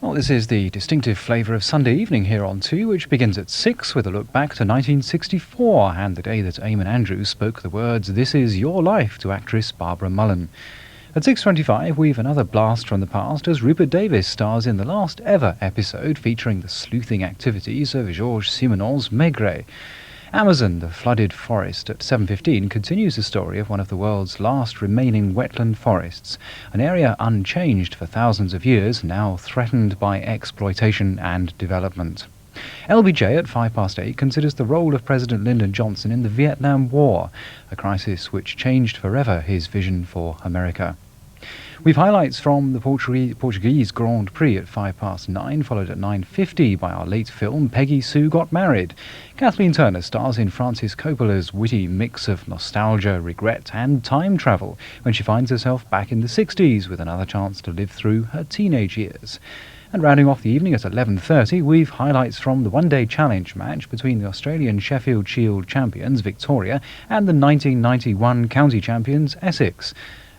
Well, this is the distinctive flavour of Sunday evening here on 2, which begins at 6 with a look back to 1964 and the day that Eamon Andrews spoke the words "This is your life" to actress Barbara Mullen. At 6:25 we've another blast from the past as Rupert Davis stars in the last ever episode featuring the sleuthing activities of Georges Simenon's Maigret. Amazon, the flooded forest at 7:15 continues the story of one of the world's last remaining wetland forests, an area unchanged for thousands of years, now threatened by exploitation and development. LBJ at 8:05 considers the role of President Lyndon Johnson in the Vietnam War, a crisis which changed forever his vision for America. We've highlights from the Portuguese Grand Prix at 9:05, followed at 9:50 by our late film Peggy Sue Got Married. Kathleen Turner stars in Francis Coppola's witty mix of nostalgia, regret and time travel when she finds herself back in the 60s with another chance to live through her teenage years. And rounding off the evening at 11:30, we've highlights from the one-day challenge match between the Australian Sheffield Shield champions Victoria and the 1991 county champions Essex.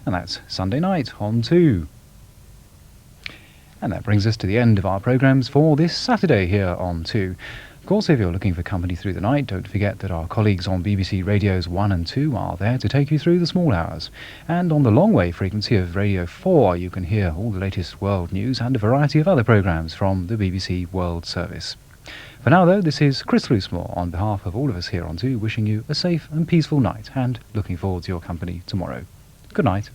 And that's Sunday night on 2. And that brings us to the end of our programmes for this Saturday here on 2. Of course, if you're looking for company through the night, don't forget that our colleagues on BBC Radios 1 and 2 are there to take you through the small hours. And on the long-wave frequency of Radio 4, you can hear all the latest world news and a variety of other programmes from the BBC World Service. For now, though, this is Chris Loosemore on behalf of all of us here on 2, wishing you a safe and peaceful night and looking forward to your company tomorrow. Good night.